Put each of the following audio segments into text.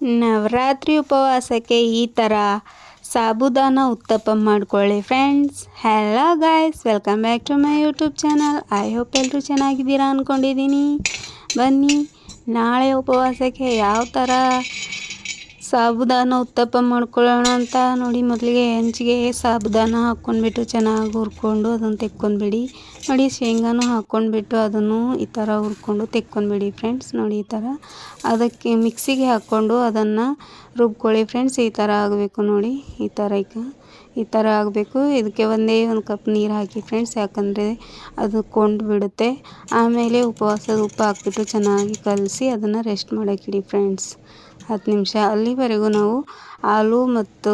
ನವರಾತ್ರಿ ಉಪವಾಸಕ್ಕೆ ಈ ಥರ ಸಾಬುದಾನ ಉತ್ತಪ್ಪ ಮಾಡ್ಕೊಳ್ಳಿ friends. Hello guys, welcome back to my YouTube channel. I hope ಎಲ್ಲರೂ ಚೆನ್ನಾಗಿದ್ದೀರಾ ಅಂದ್ಕೊಂಡಿದ್ದೀನಿ. ಬನ್ನಿ, ನಾಳೆ ಉಪವಾಸಕ್ಕೆ ಯಾವ ಥರ ಸಾಬುದಾನ ಉತ್ತಪ್ಪ ಮಾಡ್ಕೊಳ್ಳೋಣ ಅಂತ ನೋಡಿ. ಮೊದಲಿಗೆ ಹೆಂಚಿಗೆ ಸಾಬುದಾನ ಹಾಕ್ಕೊಂಡ್ಬಿಟ್ಟು ಚೆನ್ನಾಗಿ ಹುರ್ಕೊಂಡು ಅದನ್ನು ತೆಕ್ಕೊಂಡ್ಬಿಡಿ. ನೋಡಿ, ಶೇಂಗಾನು ಹಾಕ್ಕೊಂಡ್ಬಿಟ್ಟು ಅದನ್ನು ಈ ಥರ ಹುರ್ಕೊಂಡು ತೆಕ್ಕೊಂಡ್ಬಿಡಿ ಫ್ರೆಂಡ್ಸ್. ನೋಡಿ, ಈ ಥರ ಅದಕ್ಕೆ ಮಿಕ್ಸಿಗೆ ಹಾಕ್ಕೊಂಡು ಅದನ್ನು ರುಬ್ಕೊಳ್ಳಿ ಫ್ರೆಂಡ್ಸ್. ಈ ಥರ ಆಗಬೇಕು ನೋಡಿ, ಈ ಥರ ಆಗಬೇಕು. ಇದಕ್ಕೆ ಒಂದೇ ಒಂದು ಕಪ್ ನೀರು ಹಾಕಿ ಫ್ರೆಂಡ್ಸ್, ಯಾಕಂದರೆ ಅದು ಕೊಂಡು ಬಿಡುತ್ತೆ. ಆಮೇಲೆ ಉಪವಾಸದ ಉಪ್ಪು ಹಾಕ್ಬಿಟ್ಟು ಚೆನ್ನಾಗಿ ಕಲಸಿ ಅದನ್ನು ರೆಸ್ಟ್ ಮಾಡೋಕ್ಕಿಡಿ ಫ್ರೆಂಡ್ಸ್ 10 ನಿಮಿಷ. ಅಲ್ಲಿವರೆಗೂ ನಾವು ಆಲೂ ಮತ್ತು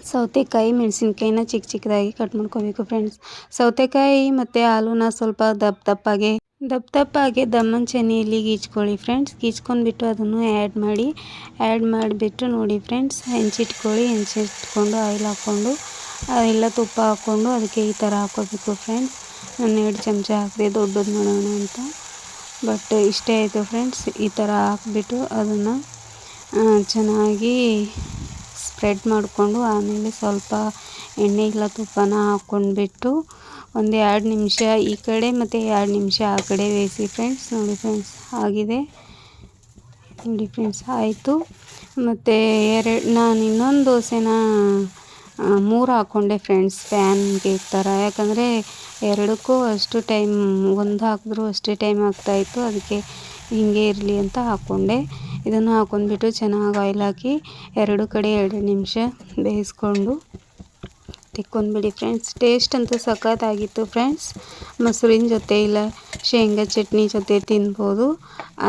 ಸೌತೆಕಾಯಿ, ಮೆಣಸಿನ್ಕಾಯಿನ ಚಿಕ್ಕ ಚಿಕ್ಕದಾಗಿ ಕಟ್ ಮಾಡ್ಕೋಬೇಕು ಫ್ರೆಂಡ್ಸ್. ಸೌತೆಕಾಯಿ ಮತ್ತು ಆಲೂನ ಸ್ವಲ್ಪ ದಪ್ಪ ದಪ್ಪಾಗಿ ದಮ್ಮನ ಚೆನ್ನಿಯಲ್ಲಿ ಗೀಚ್ಕೊಳ್ಳಿ ಫ್ರೆಂಡ್ಸ್. ಗೀಚ್ಕೊಂಡ್ಬಿಟ್ಟು ಅದನ್ನು ಆ್ಯಡ್ ಮಾಡಿಬಿಟ್ಟು ನೋಡಿ ಫ್ರೆಂಡ್ಸ್, ಹೆಂಚಿಟ್ಕೊಂಡು ಆಯಿಲ್ ಹಾಕ್ಕೊಂಡು ಎಲ್ಲ ತುಪ್ಪ ಹಾಕ್ಕೊಂಡು ಅದಕ್ಕೆ ಈ ಥರ ಹಾಕ್ಕೋಬೇಕು ಫ್ರೆಂಡ್ಸ್. ನಾನು 2 ಚಮಚ ಹಾಕಿದೆ, ದೊಡ್ಡದು ಮಾಡೋಣ ಅಂತ. ಬಟ್ ಇಷ್ಟೇ ಆಯಿತು ಫ್ರೆಂಡ್ಸ್. ಈ ಥರ ಹಾಕ್ಬಿಟ್ಟು ಅದನ್ನು ಚೆನ್ನಾಗಿ ಸ್ಪ್ರೆಡ್ ಮಾಡಿಕೊಂಡು ಆಮೇಲೆ ಸ್ವಲ್ಪ ಎಣ್ಣೆ ಇಲ್ಲ ತುಪ್ಪನ ಹಾಕ್ಕೊಂಡ್ಬಿಟ್ಟು ಒಂದು 2 ನಿಮಿಷ ಈ ಕಡೆ ಮತ್ತು 2 ನಿಮಿಷ ಆ ಕಡೆ ಬೇಯಿಸಿ ಫ್ರೆಂಡ್ಸ್. ನೋಡಿ ಫ್ರೆಂಡ್ಸ್, ಆಗಿದೆ ನೋಡಿ ಫ್ರೆಂಡ್ಸ್, ಆಯಿತು. ಮತ್ತು ನಾನು ಇನ್ನೊಂದು ದೋಸೆನ 3 ಹಾಕ್ಕೊಂಡೆ ಫ್ರೆಂಡ್ಸ್, ಪ್ಯಾನ್ಗೆ ಈ ಥರ. ಯಾಕಂದರೆ ಎರಡಕ್ಕೂ ಅಷ್ಟು ಟೈಮ್, ಒಂದು ಹಾಕಿದ್ರೂ ಅಷ್ಟೇ ಟೈಮ್ ಆಗ್ತಾಯಿತ್ತು, ಅದಕ್ಕೆ ಹಿಂಗೆ ಇರಲಿ ಅಂತ ಹಾಕ್ಕೊಂಡೆ. ಇದನ್ನು ಹಾಕ್ಕೊಂಡ್ಬಿಟ್ಟು ಚೆನ್ನಾಗಿ ಆಯಿಲ್ ಹಾಕಿ 2 ಕಡೆ 2 ನಿಮಿಷ ಬೇಯಿಸ್ಕೊಂಡು ತೆಕ್ಕೊಂಡ್ಬಿಡಿ ಫ್ರೆಂಡ್ಸ್. ಟೇಸ್ಟ್ ಅಂತೂ ಸಖತ್ತಾಗಿತ್ತು ಫ್ರೆಂಡ್ಸ್. ಮೊಸರಿನ ಜೊತೆ ಇಲ್ಲ ಶೇಂಗಾ ಚಟ್ನಿ ಜೊತೆ ತಿನ್ಬೋದು.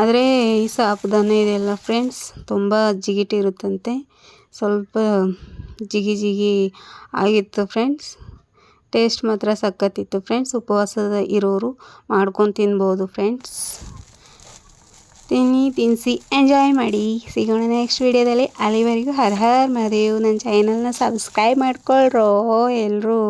ಆದರೆ ಈ ಸಾಬುದಾನ ಇದೆಯಲ್ಲ ಫ್ರೆಂಡ್ಸ್, ತುಂಬ ಜಿಗಿಟಿರುತ್ತಂತೆ, ಸ್ವಲ್ಪ ಜಿಗಿ ಆಗಿತ್ತು ಫ್ರೆಂಡ್ಸ್. ಟೇಸ್ಟ್ ಮಾತ್ರ ಸಖತ್ತಿತ್ತು ಫ್ರೆಂಡ್ಸ್. ಉಪವಾಸದ ಇರೋರು ಮಾಡ್ಕೊಂಡು ತಿನ್ಬೋದು ಫ್ರೆಂಡ್ಸ್. ತಿನ್ನಿಸಿ ಎಂಜಾಯ್ ಮಾಡಿ. ಸಿಗೋಣ ನೆಕ್ಸ್ಟ್ ವಿಡಿಯೋದಲ್ಲಿ. ಅಲ್ಲಿವರೆಗೂ ಹರ ಹರ್ ಮಹಾದೇವ್. ನನ್ನ ಚಾನಲ್ನ ಸಬ್ಸ್ಕ್ರೈಬ್ ಮಾಡ್ಕೊಳ್ರೋ ಎಲ್ಲರೂ.